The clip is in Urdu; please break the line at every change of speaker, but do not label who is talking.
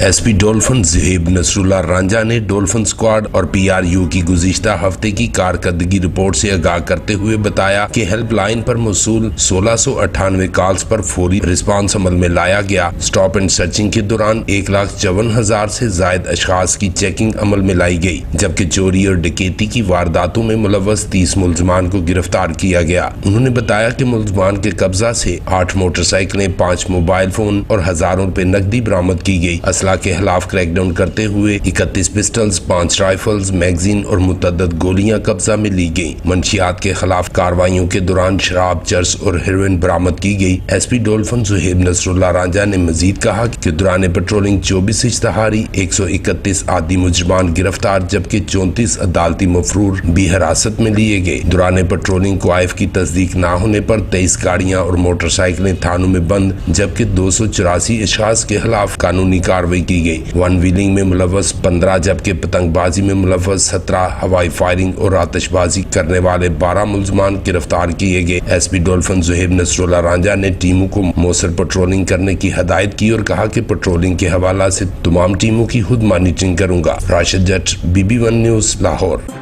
SP dolphin Zohaib Nasrallah Ranjha نے ڈولفن اسکواڈ اور PRU کی گزشتہ ہفتے کی کارکردگی رپورٹ سے آگاہ کرتے ہوئے بتایا کہ ہیلپ لائن پر موصول 1698 کالز پر فوری رسپانس عمل میں لایا گیا۔ سٹاپ اینڈ سرچنگ کے دوران 1,54,000 سے زائد اشخاص کی چیکنگ عمل میں لائی گئی، جبکہ چوری اور ڈکیتی کی وارداتوں میں ملوث 30 ملزمان کو گرفتار کیا گیا۔ انہوں نے بتایا کہ ملزمان کے قبضہ سے 8 موٹر سائیکلیں، 5 موبائل فون اور ہزاروں روپے نقدی برآمد کی گئی۔ اسلحہ کے خلاف کریک ڈاؤن کرتے ہوئے 31 پسٹلز، 5 رائفلز، میگزین اور متعدد گولیاں قبضہ میں لی گئیں۔ منشیات کے خلاف کارروائیوں کے دوران شراب، چرس اور ہیروئن برآمد کی گئی۔ SP dolphin Zohaib Nasrallah Ranjha نے مزید کہا کہ دوران پیٹرولنگ 24 اشتہاری، 131 عادی مجرمان گرفتار، جبکہ 34 عدالتی مفرور بھی حراست میں لیے گئے۔ دوران پیٹرولنگ کوائف کی تصدیق نہ ہونے پر 23 گاڑیاں اور موٹر سائیکلیں تھانوں میں بند، جبکہ 284 اشخاص کے خلاف قانونی کارروائی کی گئی۔ ون ویلنگ میں ملوث 15، جبکہ پتنگ بازی میں ملوث 17، ہوائی فائرنگ اور آتش بازی کرنے والے 12 ملزمان گرفتار کیے گئے۔ SP dolphin Zohaib Nasrallah Ranjha نے ٹیموں کو مؤثر پیٹرولنگ کرنے کی ہدایت کی اور کہا کہ پیٹرولنگ کے حوالہ سے تمام ٹیموں کی خود مانیٹرنگ کروں گا۔ راشد جٹ، BB1 نیوز، لاہور۔